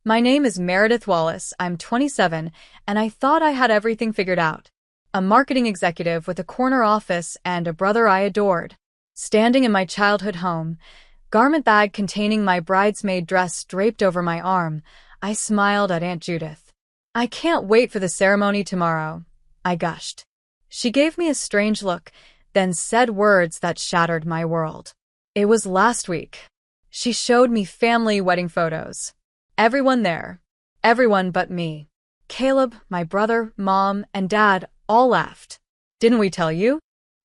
My name is Meredith Wallace, I'm 27, and I thought I had everything figured out. A marketing executive with a corner office and a brother I adored. Standing in my childhood home, garment bag containing my bridesmaid dress draped over my arm, I smiled at Aunt Judith. "I can't wait for the ceremony tomorrow," I gushed. She gave me a strange look, then said words that shattered my world. "It was last week." She showed me family wedding photos. Everyone there. Everyone but me. Caleb, my brother, mom, and dad all laughed. "Didn't we tell you?"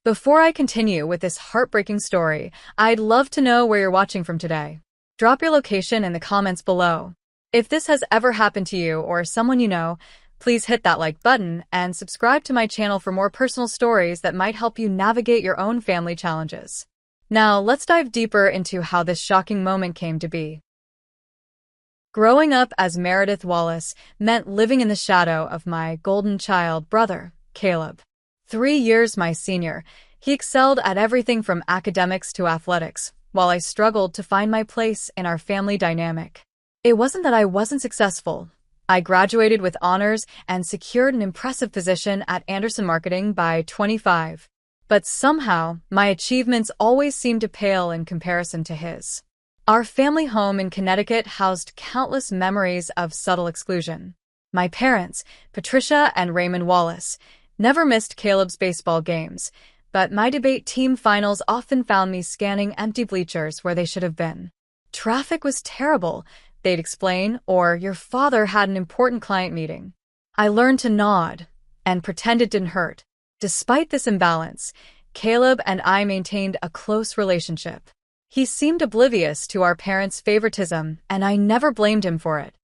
Before I continue with this heartbreaking story, I'd love to know where you're watching from today. Drop your location in the comments below. If this has ever happened to you or someone you know, please hit that like button and subscribe to my channel for more personal stories that might help you navigate your own family challenges. Now, let's dive deeper into how this shocking moment came to be. Growing up as Meredith Wallace meant living in the shadow of my golden child brother, Caleb. 3 years my senior, he excelled at everything from academics to athletics, while I struggled to find my place in our family dynamic. It wasn't that I wasn't successful. I graduated with honors and secured an impressive position at Anderson Marketing by 25. But somehow, my achievements always seemed to pale in comparison to his. Our family home in Connecticut housed countless memories of subtle exclusion. My parents, Patricia and Raymond Wallace, never missed Caleb's baseball games, but my debate team finals often found me scanning empty bleachers where they should have been. "Traffic was terrible," they'd explain, or "your father had an important client meeting." I learned to nod and pretend it didn't hurt. Despite this imbalance, Caleb and I maintained a close relationship. He seemed oblivious to our parents' favoritism, and I never blamed him for it.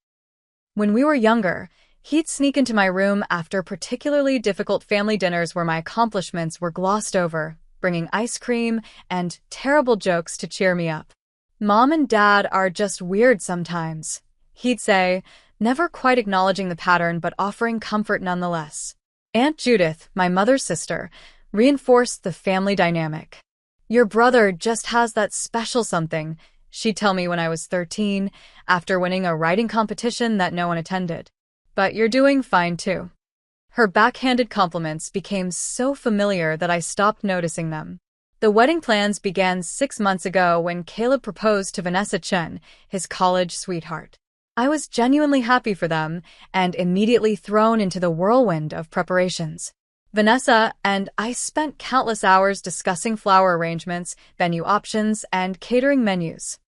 When we were younger, he'd sneak into my room after particularly difficult family dinners where my accomplishments were glossed over, bringing ice cream and terrible jokes to cheer me up. "Mom and Dad are just weird sometimes," he'd say, never quite acknowledging the pattern but offering comfort nonetheless. Aunt Judith, my mother's sister, reinforced the family dynamic. "Your brother just has that special something," she'd tell me when I was 13, after winning a writing competition that no one attended. "But you're doing fine too." Her backhanded compliments became so familiar that I stopped noticing them. The wedding plans began 6 months ago when Caleb proposed to Vanessa Chen, his college sweetheart. I was genuinely happy for them and immediately thrown into the whirlwind of preparations. Vanessa and I spent countless hours discussing flower arrangements, venue options, and catering menus.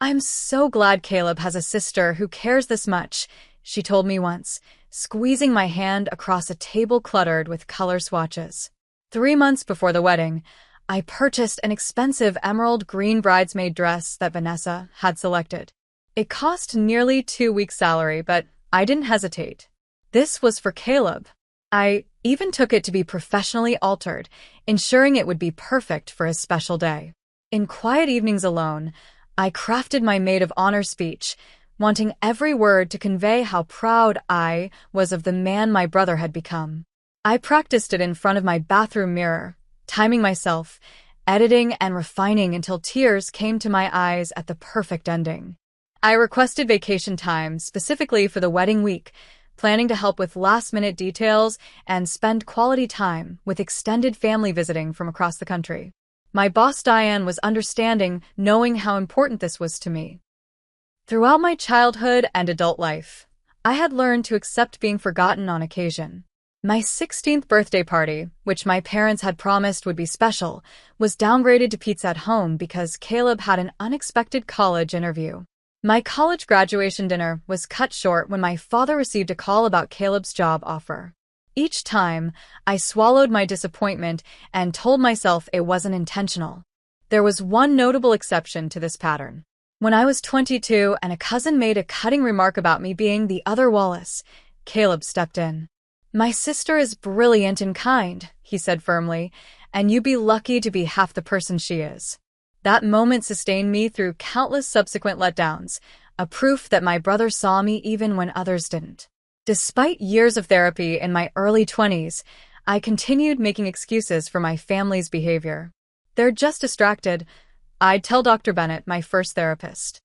"I'm so glad Caleb has a sister who cares this much," she told me once, squeezing my hand across a table cluttered with color swatches. 3 months before the wedding, I purchased an expensive emerald green bridesmaid dress that Vanessa had selected. It cost nearly 2 weeks' salary, but I didn't hesitate. This was for Caleb. I even took it to be professionally altered, ensuring it would be perfect for his special day. In quiet evenings alone, I crafted my maid of honor speech, wanting every word to convey how proud I was of the man my brother had become. I practiced it in front of my bathroom mirror, timing myself, editing and refining until tears came to my eyes at the perfect ending. I requested vacation time specifically for the wedding week, planning to help with last-minute details and spend quality time with extended family visiting from across the country. My boss Diane was understanding, knowing how important this was to me. Throughout my childhood and adult life, I had learned to accept being forgotten on occasion. My 16th birthday party, which my parents had promised would be special, was downgraded to pizza at home because Caleb had an unexpected college interview. My college graduation dinner was cut short when my father received a call about Caleb's job offer. Each time, I swallowed my disappointment and told myself it wasn't intentional. There was one notable exception to this pattern. When I was 22 and a cousin made a cutting remark about me being the other Wallace, Caleb stepped in. "My sister is brilliant and kind," he said firmly, "and you'd be lucky to be half the person she is." That moment sustained me through countless subsequent letdowns, a proof that my brother saw me even when others didn't. Despite years of therapy in my early 20s, I continued making excuses for my family's behavior. "They're just distracted," I'd tell Dr. Bennett, my first therapist.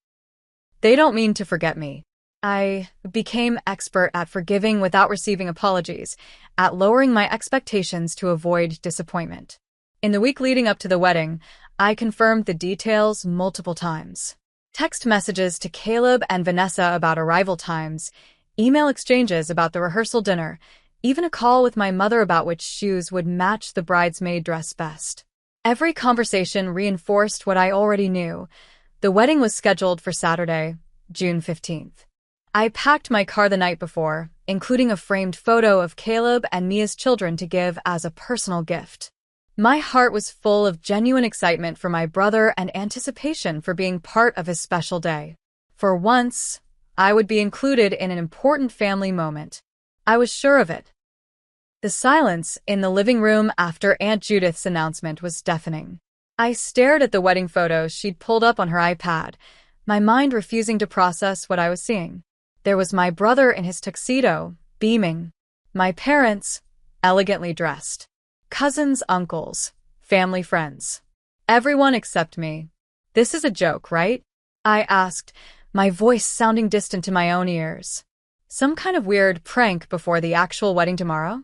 "They don't mean to forget me." I became expert at forgiving without receiving apologies, at lowering my expectations to avoid disappointment. In the week leading up to the wedding, I confirmed the details multiple times. Text messages to Caleb and Vanessa about arrival times, email exchanges about the rehearsal dinner, even a call with my mother about which shoes would match the bridesmaid dress best. Every conversation reinforced what I already knew. The wedding was scheduled for Saturday, June 15th. I packed my car the night before, including a framed photo of Caleb and Mia's children to give as a personal gift. My heart was full of genuine excitement for my brother and anticipation for being part of his special day. For once, I would be included in an important family moment. I was sure of it. The silence in the living room after Aunt Judith's announcement was deafening. I stared at the wedding photos she'd pulled up on her iPad, my mind refusing to process what I was seeing. There was my brother in his tuxedo, beaming. My parents, elegantly dressed. Cousins, uncles, family friends. Everyone except me. This is a joke, right? I asked, my voice sounding distant to my own ears. Some kind of weird prank before the actual wedding tomorrow?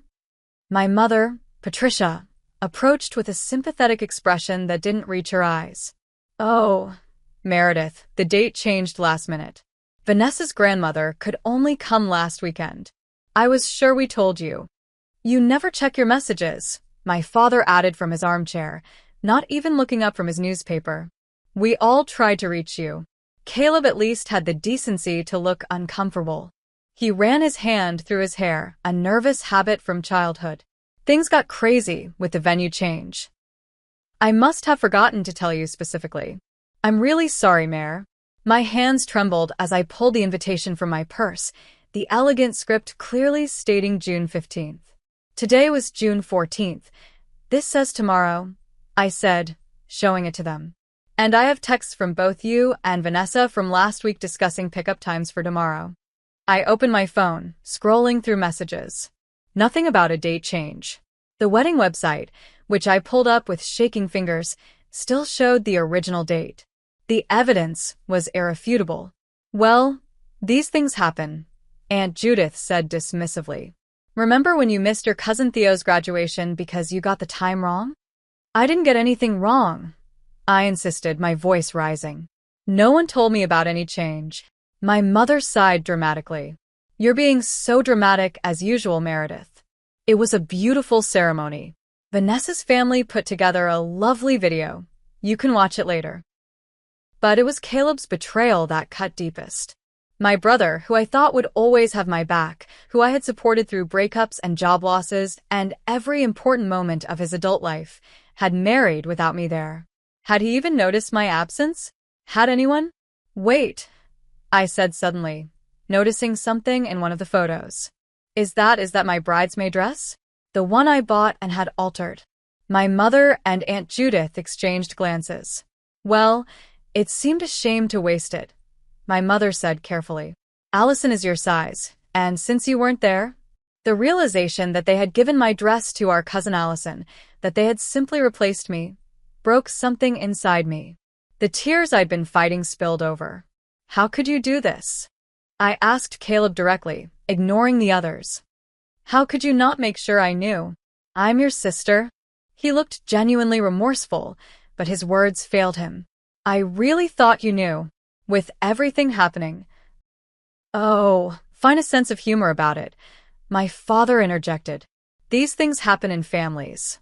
My mother, Patricia, approached with a sympathetic expression that didn't reach her eyes. Oh, Meredith, the date changed last minute. Vanessa's grandmother could only come last weekend. I was sure we told you. You never check your messages, my father added from his armchair, not even looking up from his newspaper. We all tried to reach you. Caleb at least had the decency to look uncomfortable. He ran his hand through his hair, a nervous habit from childhood. Things got crazy with the venue change. I must have forgotten to tell you specifically. I'm really sorry, Mayor. My hands trembled as I pulled the invitation from my purse, the elegant script clearly stating June 15th. Today was June 14th. This says tomorrow, I said, showing it to them. And I have texts from both you and Vanessa from last week discussing pickup times for tomorrow. I opened my phone, scrolling through messages. Nothing about a date change. The wedding website, which I pulled up with shaking fingers, still showed the original date. The evidence was irrefutable. Well, these things happen, Aunt Judith said dismissively. Remember when you missed your cousin Theo's graduation because you got the time wrong? I didn't get anything wrong, I insisted, my voice rising. No one told me about any change. My mother sighed dramatically. You're being so dramatic as usual, Meredith. It was a beautiful ceremony. Vanessa's family put together a lovely video. You can watch it later. But it was Caleb's betrayal that cut deepest. My brother, who I thought would always have my back, who I had supported through breakups and job losses and every important moment of his adult life, had married without me there. Had he even noticed my absence? Had anyone? Wait, I said suddenly, noticing something in one of the photos. Is that my bridesmaid dress? The one I bought and had altered. My mother and Aunt Judith exchanged glances. Well, it seemed a shame to waste it. My mother said carefully. Allison is your size, and since you weren't there, the realization that they had given my dress to our cousin Allison, that they had simply replaced me, broke something inside me. The tears I'd been fighting spilled over. How could you do this? I asked Caleb directly, ignoring the others. How could you not make sure I knew? I'm your sister. He looked genuinely remorseful, but his words failed him. I really thought you knew. With everything happening. Oh, find a sense of humor about it. My father interjected. These things happen in families.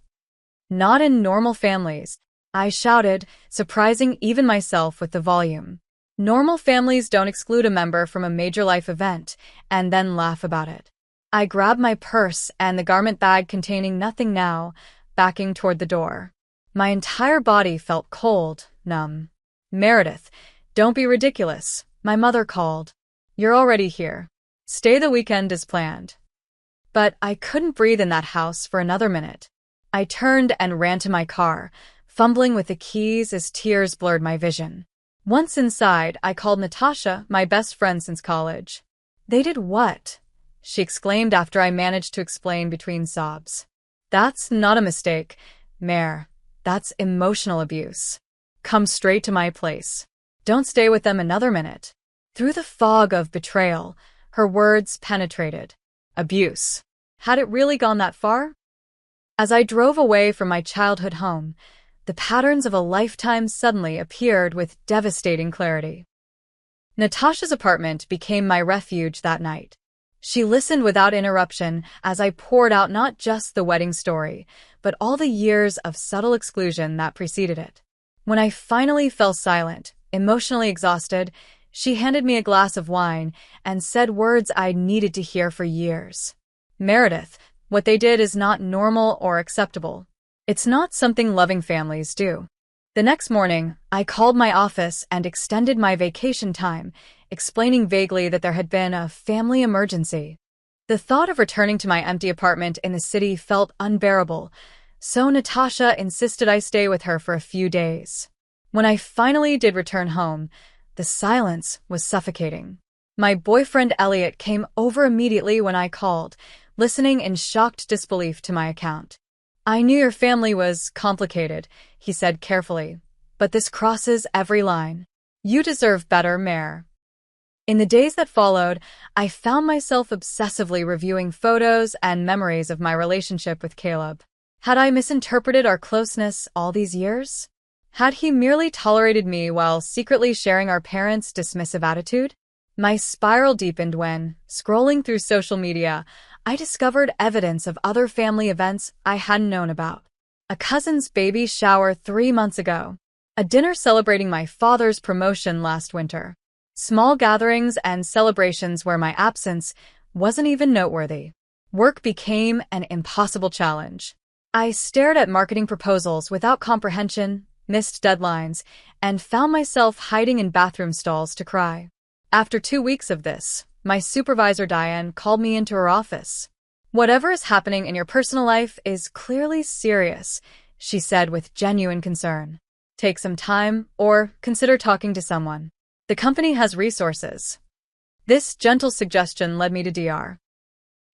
Not in normal families, I shouted, surprising even myself with the volume. Normal families don't exclude a member from a major life event and then laugh about it. I grabbed my purse and the garment bag containing nothing now, backing toward the door. My entire body felt cold, numb. Meredith, don't be ridiculous, my mother called. You're already here. Stay the weekend as planned. But I couldn't breathe in that house for another minute. I turned and ran to my car, fumbling with the keys as tears blurred my vision. Once inside, I called Natasha, my best friend since college. They did what? She exclaimed after I managed to explain between sobs. That's not a mistake, Mare. That's emotional abuse. Come straight to my place. Don't stay with them another minute. Through the fog of betrayal, her words penetrated. Abuse. Had it really gone that far? As I drove away from my childhood home, the patterns of a lifetime suddenly appeared with devastating clarity. Natasha's apartment became my refuge that night. She listened without interruption as I poured out not just the wedding story, but all the years of subtle exclusion that preceded it. When I finally fell silent, emotionally exhausted, she handed me a glass of wine and said words I'd needed to hear for years. Meredith, what they did is not normal or acceptable. It's not something loving families do. The next morning, I called my office and extended my vacation time, explaining vaguely that there had been a family emergency. The thought of returning to my empty apartment in the city felt unbearable, so Natasha insisted I stay with her for a few days. When I finally did return home, the silence was suffocating. My boyfriend Elliot came over immediately when I called, listening in shocked disbelief to my account. "I knew your family was complicated," he said carefully, "but this crosses every line. You deserve better, Mare." In the days that followed, I found myself obsessively reviewing photos and memories of my relationship with Caleb. Had I misinterpreted our closeness all these years? Had he merely tolerated me while secretly sharing our parents' dismissive attitude? My spiral deepened when, scrolling through social media, I discovered evidence of other family events I hadn't known about. A cousin's baby shower 3 months ago. A dinner celebrating my father's promotion last winter. Small gatherings and celebrations where my absence wasn't even noteworthy. Work became an impossible challenge. I stared at marketing proposals without comprehension, missed deadlines, and found myself hiding in bathroom stalls to cry. After 2 weeks of this, my supervisor Diane called me into her office. "Whatever is happening in your personal life is clearly serious," she said with genuine concern. "Take some time, or consider talking to someone. The company has resources." This gentle suggestion led me to Dr.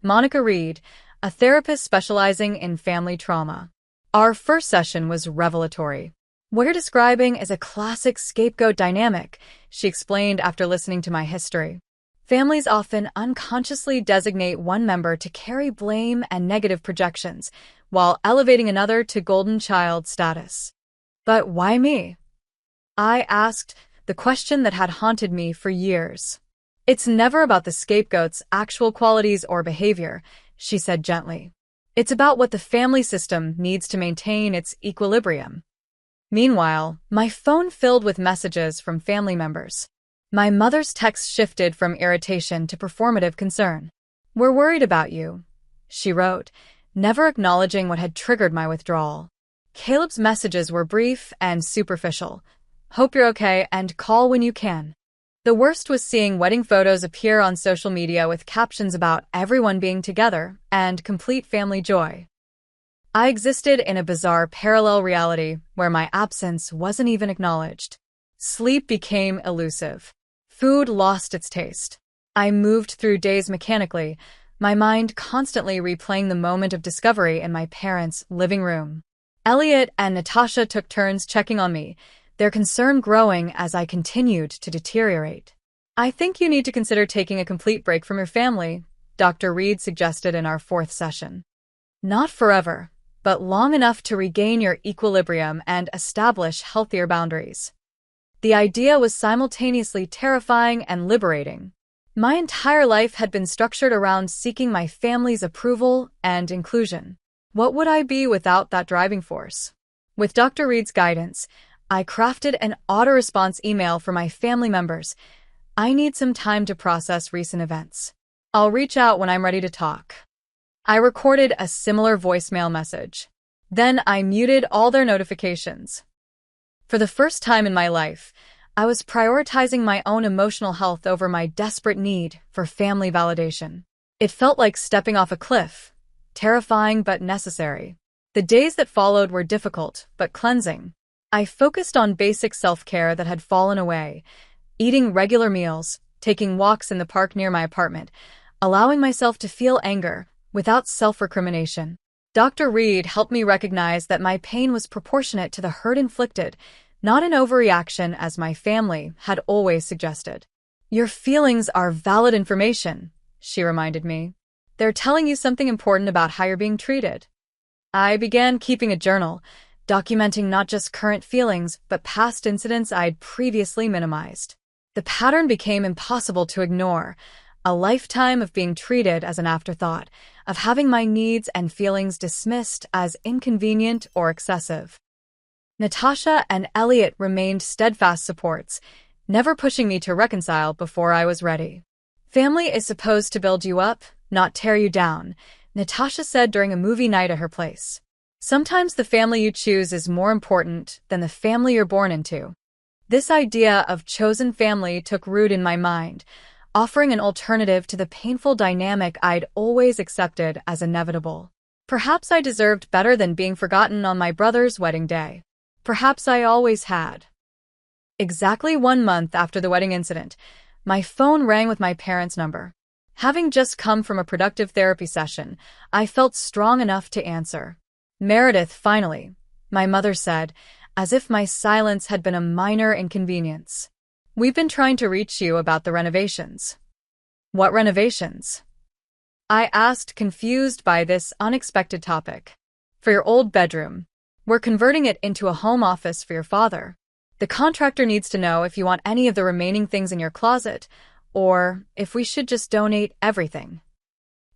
Monica Reed, a therapist specializing in family trauma. Our first session was revelatory. "What you're describing is a classic scapegoat dynamic," she explained after listening to my history. "Families often unconsciously designate one member to carry blame and negative projections, while elevating another to golden child status." "But why me?" I asked, the question that had haunted me for years. "It's never about the scapegoat's actual qualities or behavior," she said gently. "It's about what the family system needs to maintain its equilibrium." Meanwhile, my phone filled with messages from family members. My mother's text shifted from irritation to performative concern. "We're worried about you," she wrote, never acknowledging what had triggered my withdrawal. Caleb's messages were brief and superficial. "Hope you're okay and call when you can." The worst was seeing wedding photos appear on social media with captions about everyone being together and complete family joy. I existed in a bizarre parallel reality where my absence wasn't even acknowledged. Sleep became elusive. Food lost its taste. I moved through days mechanically, my mind constantly replaying the moment of discovery in my parents' living room. Elliot and Natasha took turns checking on me, their concern growing as I continued to deteriorate. "I think you need to consider taking a complete break from your family," Dr. Reed suggested in our 4th session. "Not forever, but long enough to regain your equilibrium and establish healthier boundaries." The idea was simultaneously terrifying and liberating. My entire life had been structured around seeking my family's approval and inclusion. What would I be without that driving force? With Dr. Reed's guidance, I crafted an auto-response email for my family members. "I need some time to process recent events. I'll reach out when I'm ready to talk." I recorded a similar voicemail message. Then I muted all their notifications. For the first time in my life, I was prioritizing my own emotional health over my desperate need for family validation. It felt like stepping off a cliff, terrifying but necessary. The days that followed were difficult but cleansing. I focused on basic self-care that had fallen away, eating regular meals, taking walks in the park near my apartment, allowing myself to feel anger without self-recrimination. Dr. Reed helped me recognize that my pain was proportionate to the hurt inflicted, not an overreaction as my family had always suggested. Your feelings are valid information, she reminded me. They're telling you something important about how you're being treated. I began keeping a journal, documenting not just current feelings, but past incidents I'd previously minimized. The pattern became impossible to ignore, a lifetime of being treated as an afterthought, of having my needs and feelings dismissed as inconvenient or excessive. Natasha and Elliot remained steadfast supports, never pushing me to reconcile before I was ready. Family is supposed to build you up, not tear you down, Natasha said during a movie night at her place. Sometimes the family you choose is more important than the family you're born into. This idea of chosen family took root in my mind, offering an alternative to the painful dynamic I'd always accepted as inevitable. Perhaps I deserved better than being forgotten on my brother's wedding day. Perhaps I always had. Exactly 1 month after the wedding incident, my phone rang with my parents' number. Having just come from a productive therapy session, I felt strong enough to answer. Meredith, finally, my mother said, as if my silence had been a minor inconvenience. We've been trying to reach you about the renovations. What renovations? I asked, confused by this unexpected topic. For your old bedroom. We're converting it into a home office for your father. The contractor needs to know if you want any of the remaining things in your closet, or if we should just donate everything.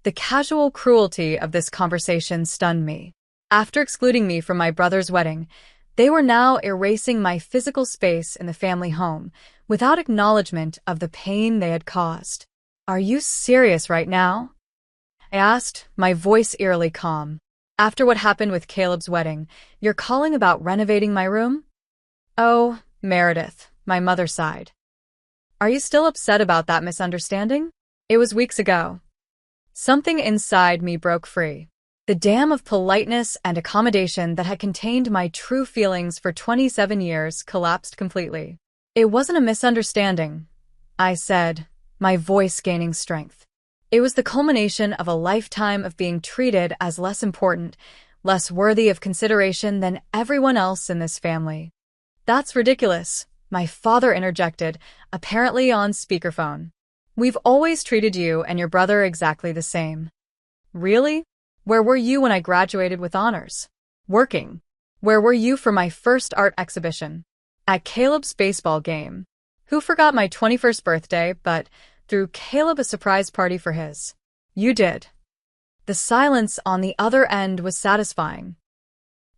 The casual cruelty of this conversation stunned me. After excluding me from my brother's wedding, they were now erasing my physical space in the family home, without acknowledgement of the pain they had caused. Are you serious right now? I asked, my voice eerily calm. After what happened with Caleb's wedding, you're calling about renovating my room? Oh, Meredith, my mother sighed. Are you still upset about that misunderstanding? It was weeks ago. Something inside me broke free. The dam of politeness and accommodation that had contained my true feelings for 27 years collapsed completely. It wasn't a misunderstanding, I said, my voice gaining strength. It was the culmination of a lifetime of being treated as less important, less worthy of consideration than everyone else in this family. That's ridiculous, my father interjected, apparently on speakerphone. We've always treated you and your brother exactly the same. Really? Where were you when I graduated with honors? Working. Where were you for my first art exhibition? At Caleb's baseball game. Who forgot my 21st birthday, but threw Caleb a surprise party for his? You did. The silence on the other end was satisfying.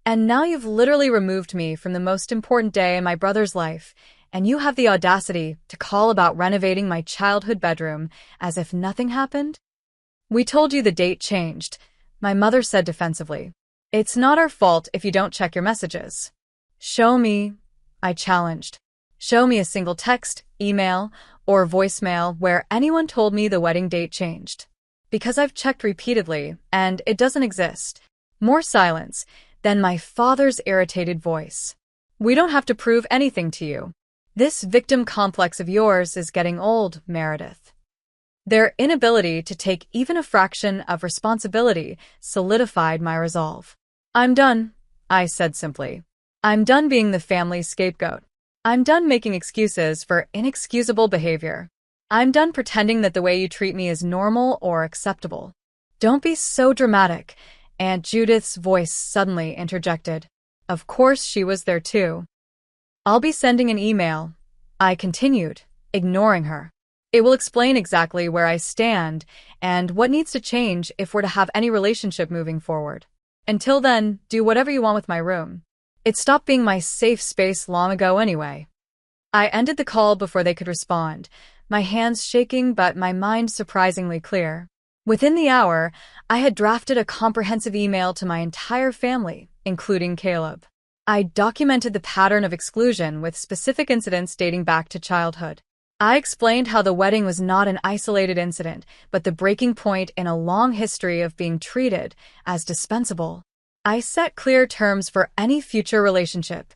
And now you've literally removed me from the most important day in my brother's life, and you have the audacity to call about renovating my childhood bedroom as if nothing happened? We told you the date changed, my mother said defensively. It's not our fault if you don't check your messages. Show me, I challenged. Show me a single text, email, or voicemail where anyone told me the wedding date changed. Because I've checked repeatedly, and it doesn't exist. More silence, then my father's irritated voice. We don't have to prove anything to you. This victim complex of yours is getting old, Meredith. Their inability to take even a fraction of responsibility solidified my resolve. I'm done, I said simply. I'm done being the family's scapegoat. I'm done making excuses for inexcusable behavior. I'm done pretending that the way you treat me is normal or acceptable. Don't be so dramatic, Aunt Judith's voice suddenly interjected. Of course she was there too. I'll be sending an email, I continued, ignoring her. It will explain exactly where I stand and what needs to change if we're to have any relationship moving forward. Until then, do whatever you want with my room. It stopped being my safe space long ago anyway. I ended the call before they could respond, my hands shaking but my mind surprisingly clear. Within the hour, I had drafted a comprehensive email to my entire family, including Caleb. I documented the pattern of exclusion with specific incidents dating back to childhood. I explained how the wedding was not an isolated incident, but the breaking point in a long history of being treated as dispensable. I set clear terms for any future relationship,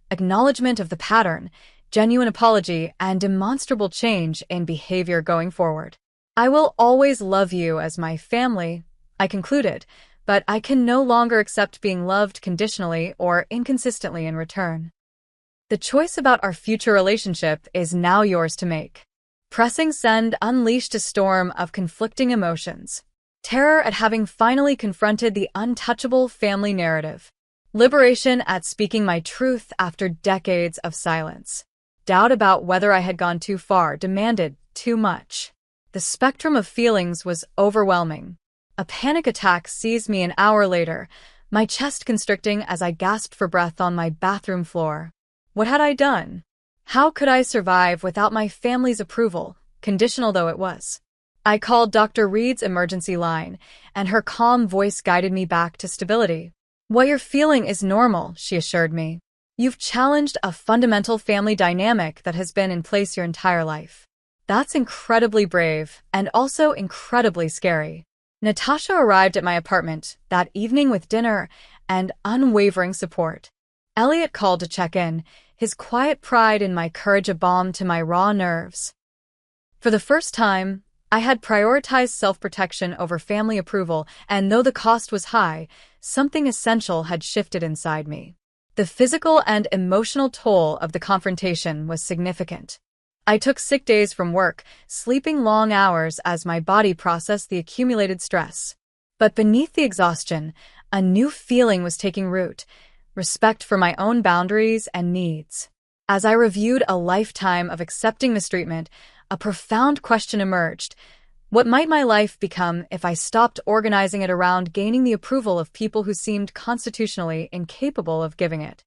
acknowledgement of the pattern, genuine apology, and demonstrable change in behavior going forward. I will always love you as my family, I concluded, but I can no longer accept being loved conditionally or inconsistently in return. The choice about our future relationship is now yours to make. Pressing send unleashed a storm of conflicting emotions. Terror at having finally confronted the untouchable family narrative. Liberation at speaking my truth after decades of silence. Doubt about whether I had gone too far, demanded too much. The spectrum of feelings was overwhelming. A panic attack seized me an hour later, my chest constricting as I gasped for breath on my bathroom floor. What had I done? How could I survive without my family's approval, conditional though it was? I called Dr. Reed's emergency line, and her calm voice guided me back to stability. "What you're feeling is normal," she assured me. "You've challenged a fundamental family dynamic that has been in place your entire life." That's incredibly brave, and also incredibly scary. Natasha arrived at my apartment that evening with dinner and unwavering support. Elliot called to check in, his quiet pride in my courage a balm to my raw nerves. For the first time, I had prioritized self-protection over family approval, and though the cost was high, something essential had shifted inside me. The physical and emotional toll of the confrontation was significant. I took sick days from work, sleeping long hours as my body processed the accumulated stress. But beneath the exhaustion, a new feeling was taking root: respect for my own boundaries and needs. As I reviewed a lifetime of accepting mistreatment, a profound question emerged. What might my life become if I stopped organizing it around gaining the approval of people who seemed constitutionally incapable of giving it?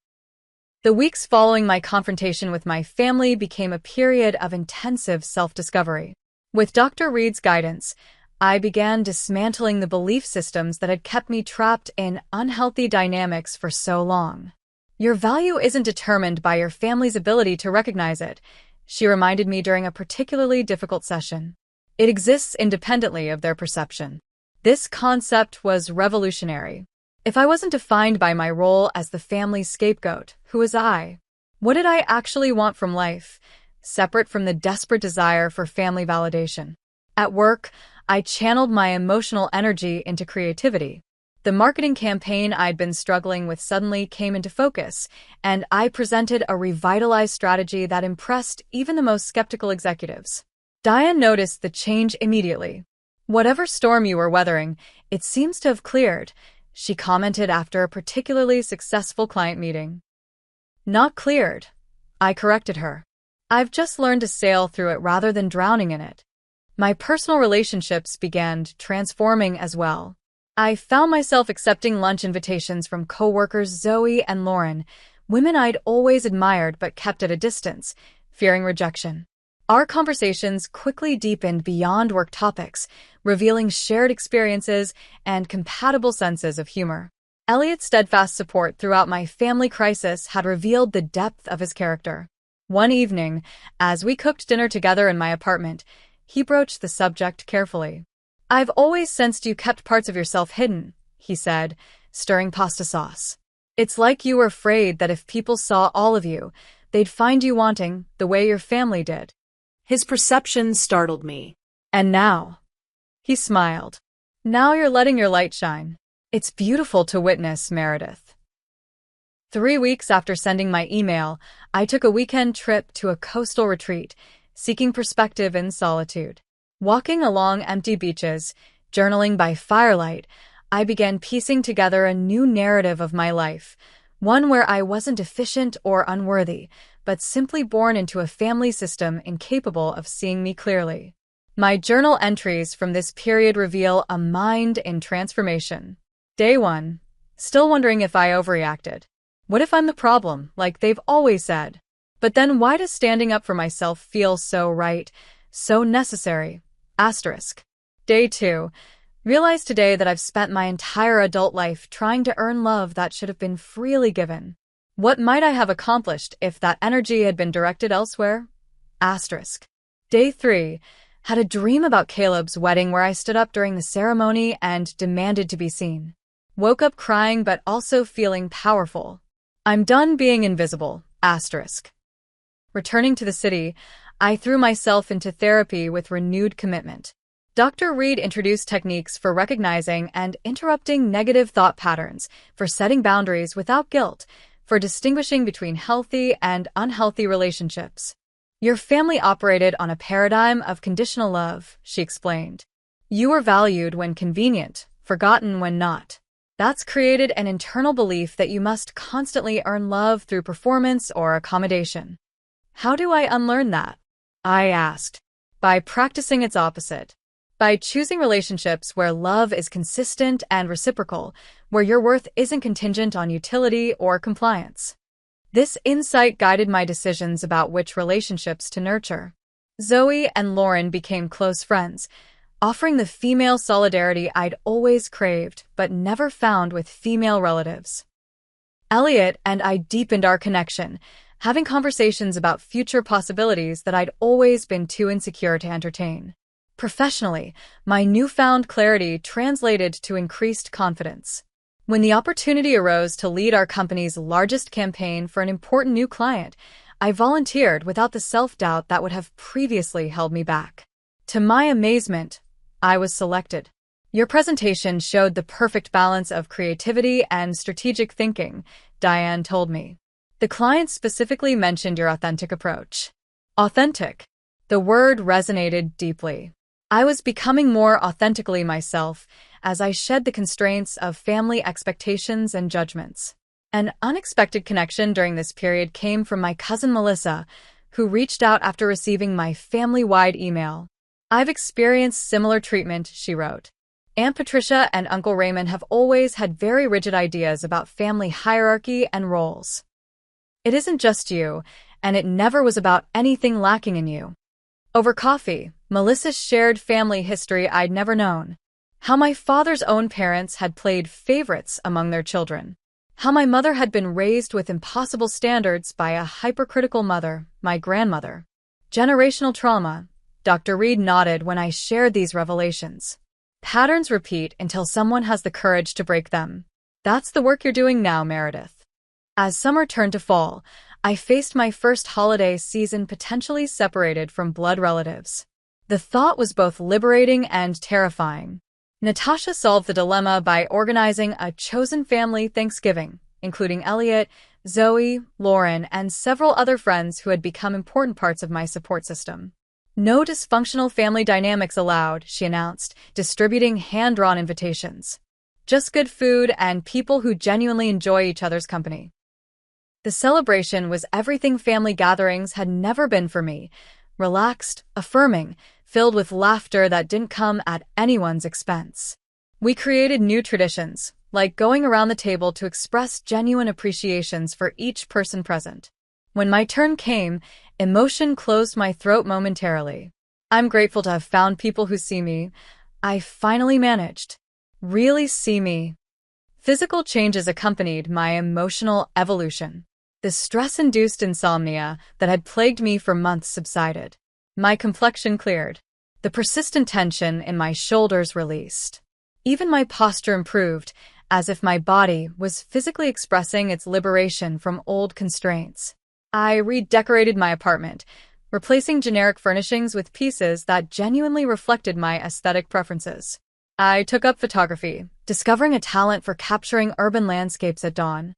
The weeks following my confrontation with my family became a period of intensive self-discovery. With Dr. Reed's guidance, I began dismantling the belief systems that had kept me trapped in unhealthy dynamics for so long. "Your value isn't determined by your family's ability to recognize it," she reminded me during a particularly difficult session. "It exists independently of their perception." This concept was revolutionary. If I wasn't defined by my role as the family's scapegoat, who was I? What did I actually want from life, separate from the desperate desire for family validation? At work, I channeled my emotional energy into creativity. The marketing campaign I'd been struggling with suddenly came into focus, and I presented a revitalized strategy that impressed even the most skeptical executives. Diane noticed the change immediately. "Whatever storm you were weathering, it seems to have cleared," she commented after a particularly successful client meeting. "Not cleared," I corrected her. "I've just learned to sail through it rather than drowning in it." My personal relationships began transforming as well. I found myself accepting lunch invitations from coworkers Zoe and Lauren, women I'd always admired but kept at a distance, fearing rejection. Our conversations quickly deepened beyond work topics, revealing shared experiences and compatible senses of humor. Elliot's steadfast support throughout my family crisis had revealed the depth of his character. One evening, as we cooked dinner together in my apartment, he broached the subject carefully. "I've always sensed you kept parts of yourself hidden," he said, stirring pasta sauce. "It's like you were afraid that if people saw all of you, they'd find you wanting, the way your family did." His perception startled me. "And now," he smiled, "now you're letting your light shine. It's beautiful to witness, Meredith." 3 weeks after sending my email, I took a weekend trip to a coastal retreat, seeking perspective in solitude. Walking along empty beaches, journaling by firelight, I began piecing together a new narrative of my life, one where I wasn't deficient or unworthy, but simply born into a family system incapable of seeing me clearly. My journal entries from this period reveal a mind in transformation. Day 1. Still wondering if I overreacted. What if I'm the problem, like they've always said? But then why does standing up for myself feel so right, so necessary? Asterisk. Day 2. Realize today that I've spent my entire adult life trying to earn love that should have been freely given. What might I have accomplished if that energy had been directed elsewhere? Asterisk. Day 3. Had a dream about Caleb's wedding where I stood up during the ceremony and demanded to be seen. Woke up crying but also feeling powerful. I'm done being invisible. Asterisk. Returning to the city, I threw myself into therapy with renewed commitment. Dr. Reed introduced techniques for recognizing and interrupting negative thought patterns, for setting boundaries without guilt, for distinguishing between healthy and unhealthy relationships. Your family operated on a paradigm of conditional love, she explained. You were valued when convenient, forgotten when not. That's created an internal belief that you must constantly earn love through performance or accommodation. How do I unlearn that? I asked. By practicing its opposite. By choosing relationships where love is consistent and reciprocal, where your worth isn't contingent on utility or compliance. This insight guided my decisions about which relationships to nurture. Zoe and Lauren became close friends, offering the female solidarity I'd always craved but never found with female relatives. Elliot and I deepened our connection, having conversations about future possibilities that I'd always been too insecure to entertain. Professionally, my newfound clarity translated to increased confidence. When the opportunity arose to lead our company's largest campaign for an important new client, I volunteered without the self-doubt that would have previously held me back. To my amazement, I was selected. Your presentation showed the perfect balance of creativity and strategic thinking, Diane told me. The client specifically mentioned your authentic approach. Authentic. The word resonated deeply. I was becoming more authentically myself as I shed the constraints of family expectations and judgments. An unexpected connection during this period came from my cousin Melissa, who reached out after receiving my family-wide email. I've experienced similar treatment, she wrote. Aunt Patricia and Uncle Raymond have always had very rigid ideas about family hierarchy and roles. It isn't just you, and it never was about anything lacking in you. Over coffee, Melissa shared family history I'd never known. How my father's own parents had played favorites among their children. How my mother had been raised with impossible standards by a hypercritical mother, my grandmother. Generational trauma. Dr. Reed nodded when I shared these revelations. Patterns repeat until someone has the courage to break them. That's the work you're doing now, Meredith. As summer turned to fall, I faced my first holiday season potentially separated from blood relatives. The thought was both liberating and terrifying. Natasha solved the dilemma by organizing a chosen family Thanksgiving, including Elliot, Zoe, Lauren, and several other friends who had become important parts of my support system. No dysfunctional family dynamics allowed, she announced, distributing hand-drawn invitations. Just good food and people who genuinely enjoy each other's company. The celebration was everything family gatherings had never been for me. Relaxed, affirming, filled with laughter that didn't come at anyone's expense. We created new traditions, like going around the table to express genuine appreciations for each person present. When my turn came, emotion closed my throat momentarily. I'm grateful to have found people who see me. I finally managed. Really see me. Physical changes accompanied my emotional evolution. The stress-induced insomnia that had plagued me for months subsided. My complexion cleared. The persistent tension in my shoulders released. Even my posture improved, as if my body was physically expressing its liberation from old constraints. I redecorated my apartment, replacing generic furnishings with pieces that genuinely reflected my aesthetic preferences. I took up photography, discovering a talent for capturing urban landscapes at dawn.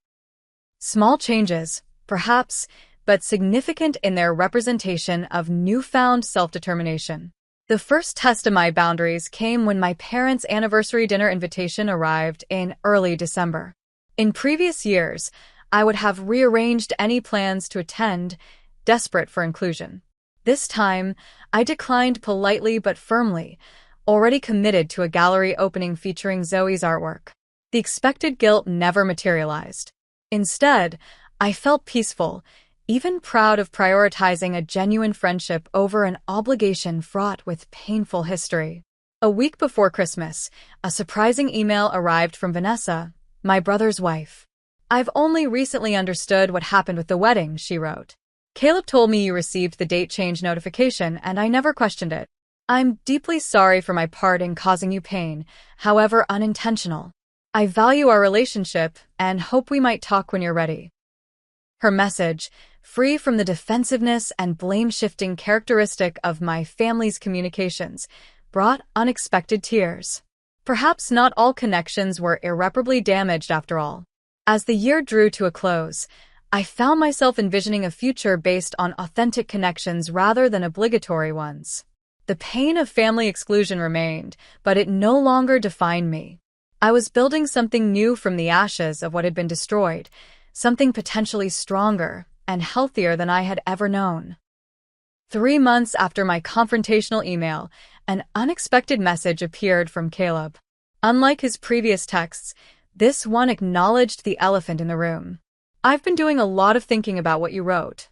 Small changes, perhaps, but significant in their representation of newfound self-determination. The first test of my boundaries came when my parents' anniversary dinner invitation arrived in early December. In previous years, I would have rearranged any plans to attend, desperate for inclusion. This time, I declined politely but firmly, already committed to a gallery opening featuring Zoe's artwork. The expected guilt never materialized. Instead, I felt peaceful, even proud of prioritizing a genuine friendship over an obligation fraught with painful history. A week before Christmas, a surprising email arrived from Vanessa, my brother's wife. I've only recently understood what happened with the wedding, she wrote. Caleb told me you received the date change notification and I never questioned it. I'm deeply sorry for my part in causing you pain, however unintentional. I value our relationship and hope we might talk when you're ready. Her message, free from the defensiveness and blame-shifting characteristic of my family's communications, brought unexpected tears. Perhaps not all connections were irreparably damaged after all. As the year drew to a close, I found myself envisioning a future based on authentic connections rather than obligatory ones. The pain of family exclusion remained, but it no longer defined me. I was building something new from the ashes of what had been destroyed, something potentially stronger and healthier than I had ever known. 3 months after my confrontational email, an unexpected message appeared from Caleb. Unlike his previous texts, this one acknowledged the elephant in the room. "I've been doing a lot of thinking about what you wrote,"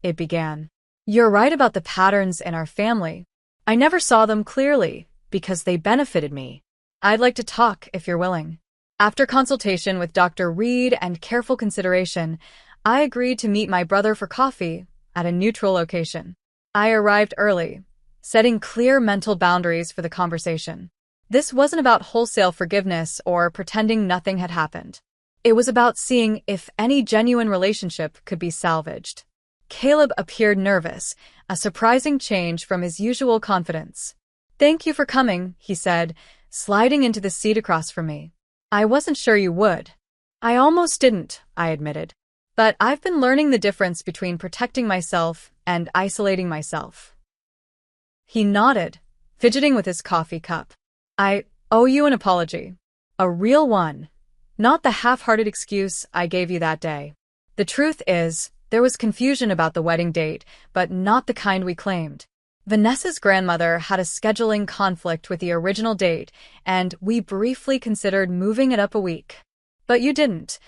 it began. "You're right about the patterns in our family. I never saw them clearly because they benefited me. I'd like to talk if you're willing." After consultation with Dr. Reed and careful consideration, I agreed to meet my brother for coffee at a neutral location. I arrived early, setting clear mental boundaries for the conversation. This wasn't about wholesale forgiveness or pretending nothing had happened. It was about seeing if any genuine relationship could be salvaged. Caleb appeared nervous, a surprising change from his usual confidence. "Thank you for coming," he said, sliding into the seat across from me. "I wasn't sure you would." "I almost didn't," I admitted. "But I've been learning the difference between protecting myself and isolating myself." He nodded, fidgeting with his coffee cup. "I owe you an apology. A real one. Not the half-hearted excuse I gave you that day. The truth is, there was confusion about the wedding date, but not the kind we claimed. Vanessa's grandmother had a scheduling conflict with the original date, and we briefly considered moving it up a week. But you didn't,"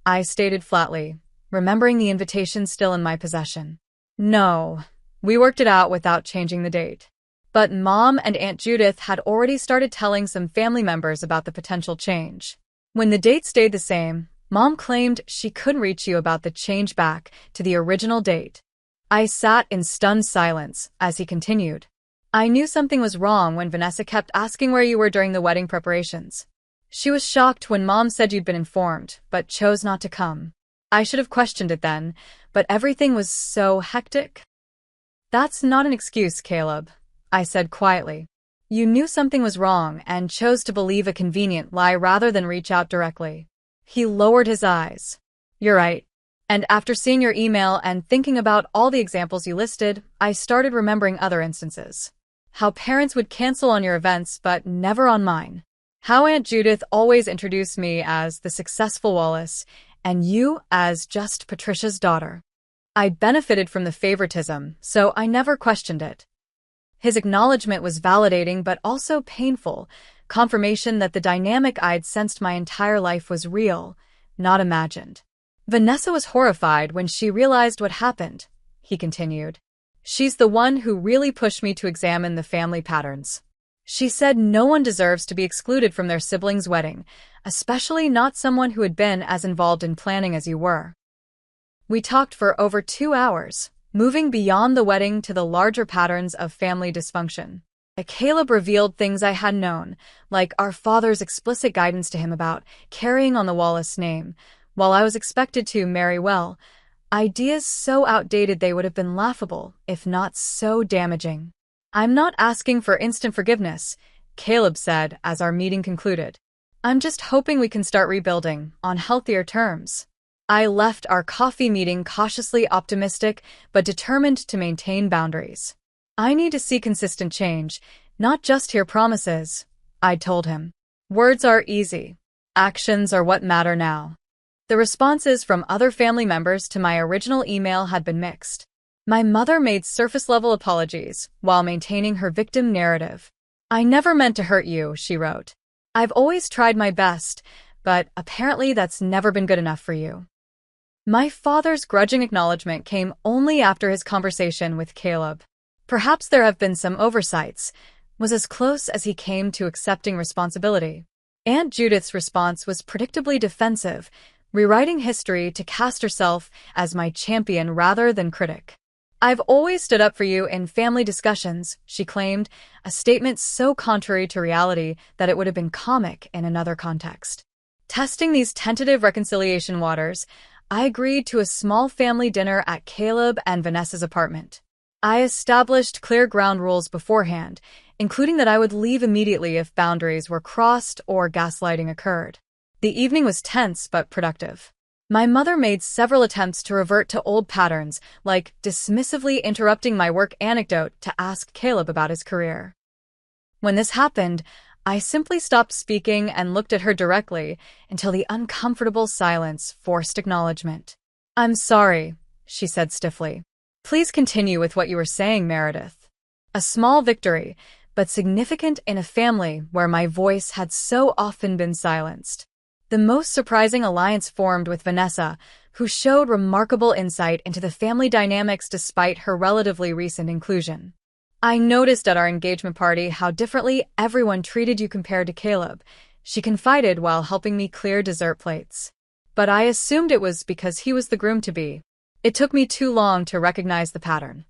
I stated flatly, remembering the invitation still in my possession. "No, we worked it out without changing the date. But Mom and Aunt Judith had already started telling some family members about the potential change. When the date stayed the same, Mom claimed she couldn't reach you about the change back to the original date." I sat in stunned silence as he continued. "I knew something was wrong when Vanessa kept asking where you were during the wedding preparations. She was shocked when Mom said you'd been informed, but chose not to come. I should have questioned it then, but everything was so hectic." "That's not an excuse, Caleb," I said quietly. "You knew something was wrong and chose to believe a convenient lie rather than reach out directly." He lowered his eyes. "You're right. And after seeing your email and thinking about all the examples you listed, I started remembering other instances. How parents would cancel on your events but never on mine. How Aunt Judith always introduced me as the successful Wallace and you as just Patricia's daughter. I benefited from the favoritism, so I never questioned it." His acknowledgement was validating but also painful, confirmation that the dynamic I'd sensed my entire life was real, not imagined. "Vanessa was horrified when she realized what happened," he continued. "She's the one who really pushed me to examine the family patterns. She said no one deserves to be excluded from their sibling's wedding, especially not someone who had been as involved in planning as you were." We talked for over 2 hours, moving beyond the wedding to the larger patterns of family dysfunction. Caleb revealed things I had known, like our father's explicit guidance to him about carrying on the Wallace name, while I was expected to marry well, ideas so outdated they would have been laughable, if not so damaging. "I'm not asking for instant forgiveness," Caleb said as our meeting concluded. "I'm just hoping we can start rebuilding on healthier terms." I left our coffee meeting cautiously optimistic but determined to maintain boundaries. "I need to see consistent change, not just hear promises," I told him. "Words are easy. Actions are what matter now." The responses from other family members to my original email had been mixed. My mother made surface-level apologies while maintaining her victim narrative. "I never meant to hurt you," she wrote. "I've always tried my best, but apparently that's never been good enough for you." My father's grudging acknowledgement came only after his conversation with Caleb. "Perhaps there have been some oversights," was as close as he came to accepting responsibility. Aunt Judith's response was predictably defensive, rewriting history to cast herself as my champion rather than critic. "I've always stood up for you in family discussions," she claimed, a statement so contrary to reality that it would have been comic in another context. Testing these tentative reconciliation waters, I agreed to a small family dinner at Caleb and Vanessa's apartment. I established clear ground rules beforehand, including that I would leave immediately if boundaries were crossed or gaslighting occurred. The evening was tense but productive. My mother made several attempts to revert to old patterns, like dismissively interrupting my work anecdote to ask Caleb about his career. When this happened, I simply stopped speaking and looked at her directly until the uncomfortable silence forced acknowledgement. "I'm sorry," she said stiffly. "Please continue with what you were saying, Meredith." A small victory, but significant in a family where my voice had so often been silenced. The most surprising alliance formed with Vanessa, who showed remarkable insight into the family dynamics despite her relatively recent inclusion. "I noticed at our engagement party how differently everyone treated you compared to Caleb," she confided while helping me clear dessert plates. "But I assumed it was because he was the groom-to-be. It took me too long to recognize the pattern."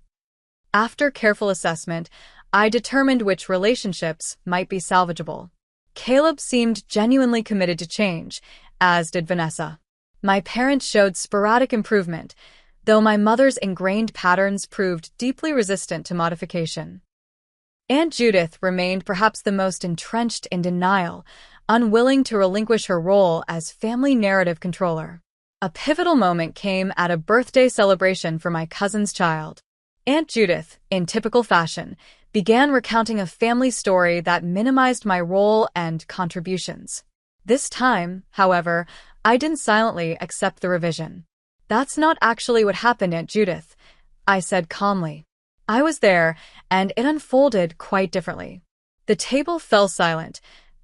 After careful assessment, I determined which relationships might be salvageable. Caleb seemed genuinely committed to change, as did Vanessa. My parents showed sporadic improvement, though my mother's ingrained patterns proved deeply resistant to modification. Aunt Judith remained perhaps the most entrenched in denial, unwilling to relinquish her role as family narrative controller. A pivotal moment came at a birthday celebration for my cousin's child. Aunt Judith, in typical fashion, began recounting a family story that minimized my role and contributions. This time, however, I didn't silently accept the revision. "That's not actually what happened, Aunt Judith," I said calmly. I was there, and it unfolded quite differently. The table fell silent,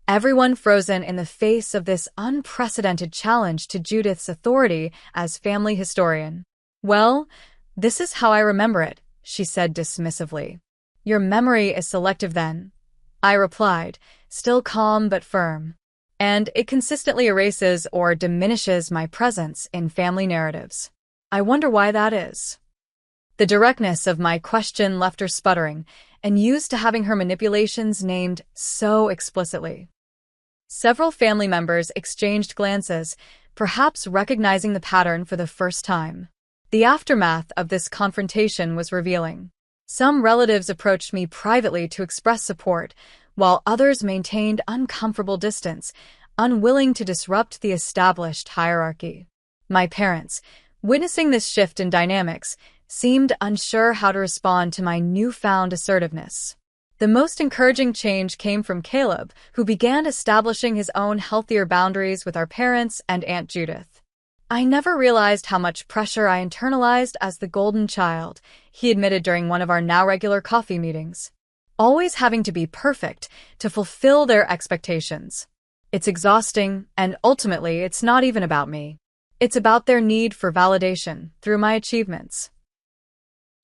everyone frozen in the face of this unprecedented challenge to Judith's authority as family historian. "Well, this is how I remember it," she said dismissively. "Your memory is selective then," I replied, still calm but firm. "And it consistently erases or diminishes my presence in family narratives. I wonder why that is." The directness of my question left her sputtering, and used to having her manipulations named so explicitly. Several family members exchanged glances, perhaps recognizing the pattern for the first time. The aftermath of this confrontation was revealing. Some relatives approached me privately to express support, while others maintained uncomfortable distance, unwilling to disrupt the established hierarchy. My parents, witnessing this shift in dynamics, seemed unsure how to respond to my newfound assertiveness. The most encouraging change came from Caleb, who began establishing his own healthier boundaries with our parents and Aunt Judith. "I never realized how much pressure I internalized as the golden child," he admitted during one of our now regular coffee meetings. "Always having to be perfect to fulfill their expectations. It's exhausting, and ultimately it's not even about me. It's about their need for validation through my achievements."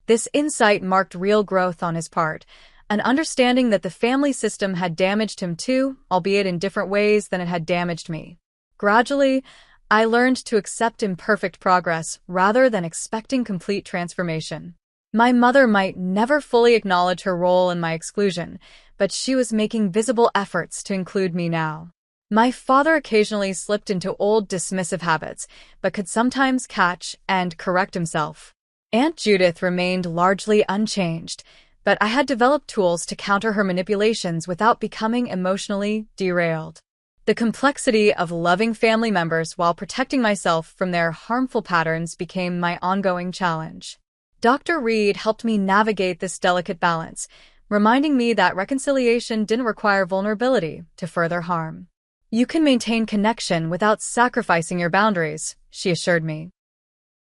This insight marked real growth on his part, an understanding that the family system had damaged him too, albeit in different ways than it had damaged me. Gradually, I learned to accept imperfect progress rather than expecting complete transformation. My mother might never fully acknowledge her role in my exclusion, but she was making visible efforts to include me now. My father occasionally slipped into old dismissive habits, but could sometimes catch and correct himself. Aunt Judith remained largely unchanged, but I had developed tools to counter her manipulations without becoming emotionally derailed. The complexity of loving family members while protecting myself from their harmful patterns became my ongoing challenge. Dr. Reed helped me navigate this delicate balance, reminding me that reconciliation didn't require vulnerability to further harm. "You can maintain connection without sacrificing your boundaries," she assured me.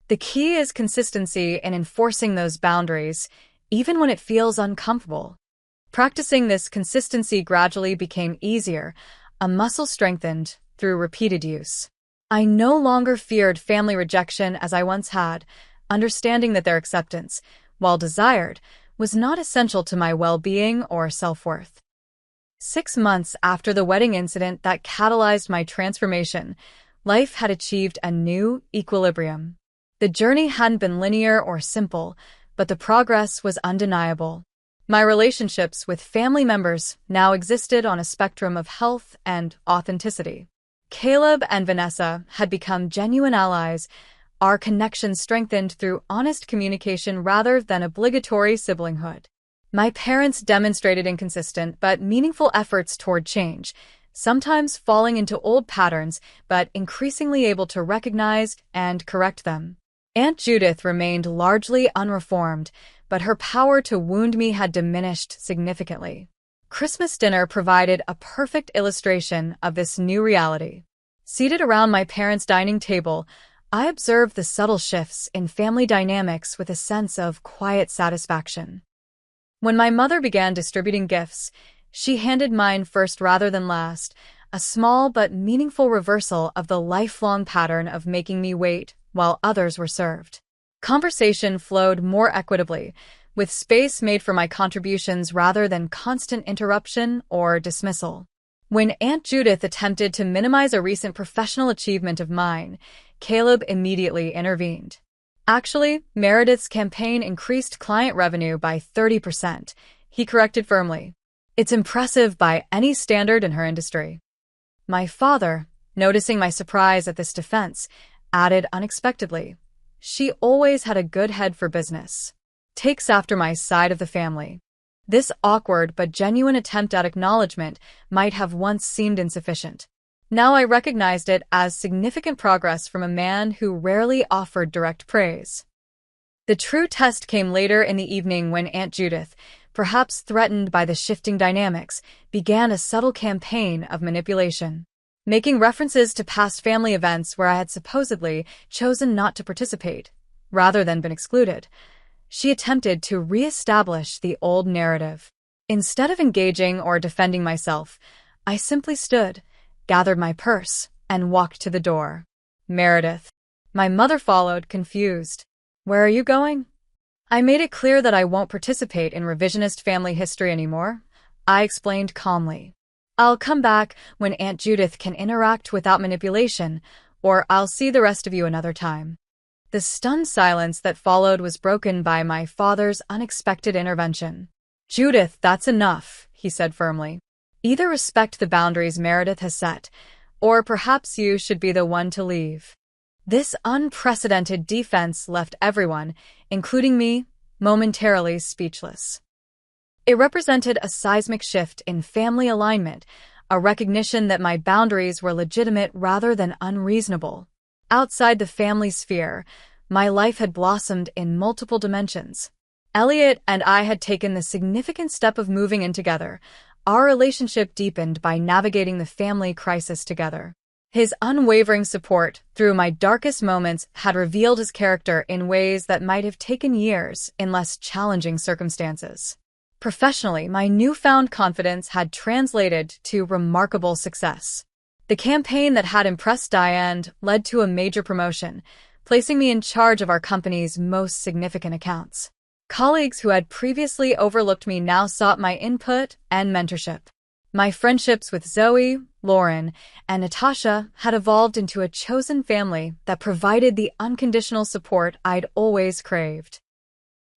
"The key is consistency in enforcing those boundaries, even when it feels uncomfortable." Practicing this consistency gradually became easier, a muscle strengthened through repeated use. I no longer feared family rejection as I once had, understanding that their acceptance, while desired, was not essential to my well-being or self-worth. 6 months after the wedding incident that catalyzed my transformation, life had achieved a new equilibrium. The journey hadn't been linear or simple, but the progress was undeniable. My relationships with family members now existed on a spectrum of health and authenticity. Caleb and Vanessa had become genuine allies, our connection strengthened through honest communication rather than obligatory siblinghood. My parents demonstrated inconsistent but meaningful efforts toward change, sometimes falling into old patterns, but increasingly able to recognize and correct them. Aunt Judith remained largely unreformed, but her power to wound me had diminished significantly. Christmas dinner provided a perfect illustration of this new reality. Seated around my parents' dining table, I observed the subtle shifts in family dynamics with a sense of quiet satisfaction. When my mother began distributing gifts, she handed mine first rather than last, a small but meaningful reversal of the lifelong pattern of making me wait while others were served. Conversation flowed more equitably, with space made for my contributions rather than constant interruption or dismissal. When Aunt Judith attempted to minimize a recent professional achievement of mine, Caleb immediately intervened. Actually, Meredith's campaign increased client revenue by 30%, he corrected firmly. It's impressive by any standard in her industry. My father, noticing my surprise at this defense, added unexpectedly, she always had a good head for business. Takes after my side of the family. This awkward but genuine attempt at acknowledgement might have once seemed insufficient. Now I recognized it as significant progress from a man who rarely offered direct praise. The true test came later in the evening when Aunt Judith, perhaps threatened by the shifting dynamics, began a subtle campaign of manipulation. Making references to past family events where I had supposedly chosen not to participate, rather than been excluded, she attempted to re-establish the old narrative. Instead of engaging or defending myself, I simply stood, gathered my purse, and walked to the door. Meredith. My mother followed, confused. Where are you going? I made it clear that I won't participate in revisionist family history anymore, I explained calmly. I'll come back when Aunt Judith can interact without manipulation, or I'll see the rest of you another time. The stunned silence that followed was broken by my father's unexpected intervention. Judith, that's enough, he said firmly. Either respect the boundaries Meredith has set, or perhaps you should be the one to leave. This unprecedented defense left everyone, including me, momentarily speechless. It represented a seismic shift in family alignment, a recognition that my boundaries were legitimate rather than unreasonable. Outside the family sphere, my life had blossomed in multiple dimensions. Elliot and I had taken the significant step of moving in together. Our relationship deepened by navigating the family crisis together. His unwavering support through my darkest moments had revealed his character in ways that might have taken years in less challenging circumstances. Professionally, my newfound confidence had translated to remarkable success. The campaign that had impressed Diane led to a major promotion, placing me in charge of our company's most significant accounts. Colleagues who had previously overlooked me now sought my input and mentorship. My friendships with Zoe, Lauren, and Natasha had evolved into a chosen family that provided the unconditional support I'd always craved.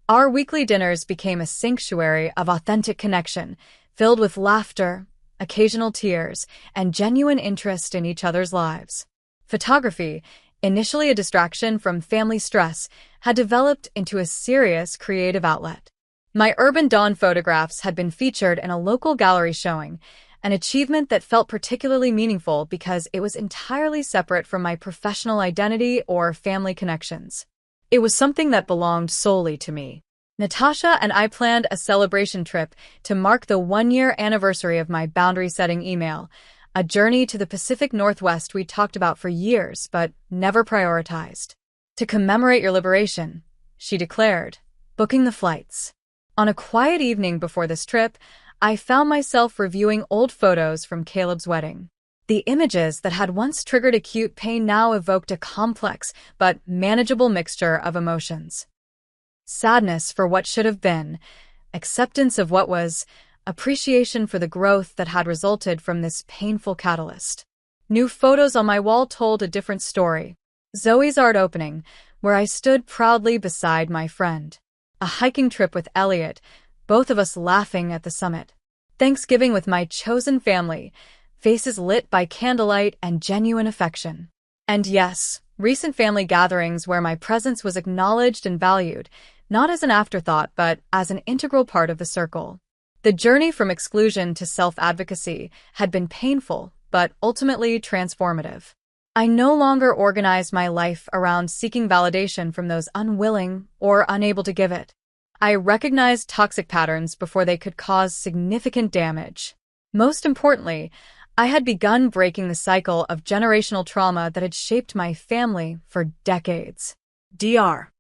Our weekly dinners became a sanctuary of authentic connection, filled with laughter, occasional tears, and genuine interest in each other's lives. Photography, initially a distraction from family stress, had developed into a serious creative outlet. My urban dawn photographs had been featured in a local gallery showing, an achievement that felt particularly meaningful because it was entirely separate from my professional identity or family connections. It was something that belonged solely to me. Natasha and I planned a celebration trip to mark the one-year anniversary of my boundary-setting email, a journey to the Pacific Northwest we talked about for years but never prioritized. To commemorate your liberation, she declared, booking the flights. On a quiet evening before this trip, I found myself reviewing old photos from Caleb's wedding. The images that had once triggered acute pain now evoked a complex but manageable mixture of emotions. Sadness for what should have been, acceptance of what was, appreciation for the growth that had resulted from this painful catalyst. New photos on my wall told a different story. Zoe's art opening, where I stood proudly beside my friend. A hiking trip with Elliot, both of us laughing at the summit. Thanksgiving with my chosen family, faces lit by candlelight and genuine affection. And yes, recent family gatherings where my presence was acknowledged and valued, not as an afterthought but as an integral part of the circle. The journey from exclusion to self-advocacy had been painful, but ultimately transformative. I no longer organized my life around seeking validation from those unwilling or unable to give it. I recognized toxic patterns before they could cause significant damage. Most importantly, I had begun breaking the cycle of generational trauma that had shaped my family for decades. Dr.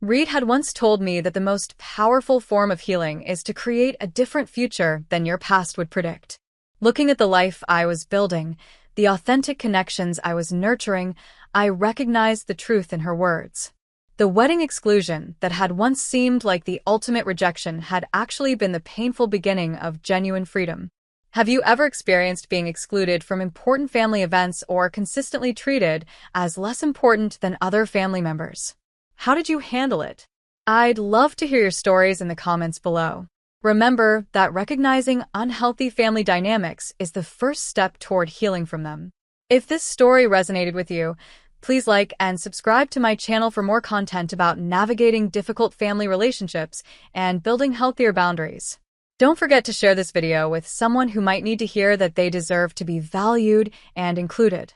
Reed had once told me that the most powerful form of healing is to create a different future than your past would predict. Looking at the life I was building, the authentic connections I was nurturing, I recognized the truth in her words. The wedding exclusion that had once seemed like the ultimate rejection had actually been the painful beginning of genuine freedom. Have you ever experienced being excluded from important family events or consistently treated as less important than other family members? How did you handle it? I'd love to hear your stories in the comments below. Remember that recognizing unhealthy family dynamics is the first step toward healing from them. If this story resonated with you, please like and subscribe to my channel for more content about navigating difficult family relationships and building healthier boundaries. Don't forget to share this video with someone who might need to hear that they deserve to be valued and included.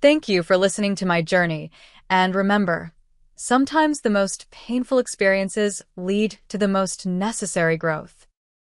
Thank you for listening to my journey, and remember, sometimes the most painful experiences lead to the most necessary growth.